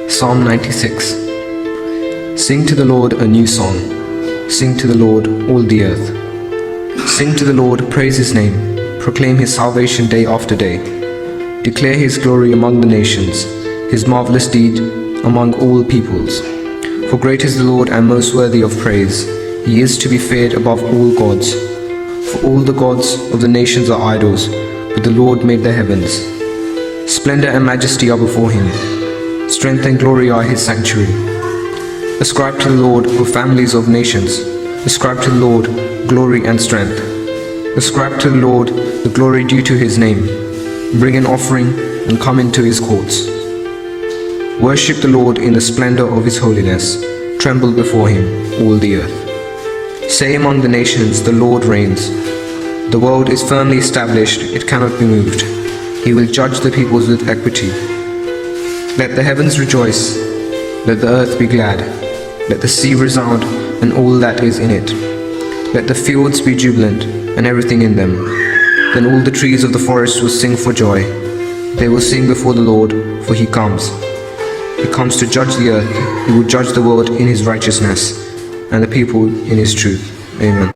Psalm 96. Sing to the Lord a new song. Sing to the Lord, all the earth. Sing to the Lord, praise His name. Proclaim His salvation day after day. Declare His glory among the nations, His marvelous deed among all peoples. For great is the Lord and most worthy of praise. He is to be feared above all gods. For all the gods of the nations are idols, but the Lord made the heavens. Splendor and majesty are before Him. Strength and glory are His sanctuary. Ascribe to the Lord, O families of nations. Ascribe to the Lord glory and strength. Ascribe to the Lord the glory due to His name. Bring an offering and come into His courts. Worship the Lord in the splendor of His holiness. Tremble before Him, all the earth. Say among the nations, the Lord reigns. The world is firmly established, it cannot be moved. He will judge the peoples with equity. Let the heavens rejoice, let the earth be glad, let the sea resound and all that is in it. Let the fields be jubilant and everything in them. Then all the trees of the forest will sing for joy. They will sing before the Lord, for He comes. He comes to judge the earth. He will judge the world in His righteousness and the people in His truth. Amen.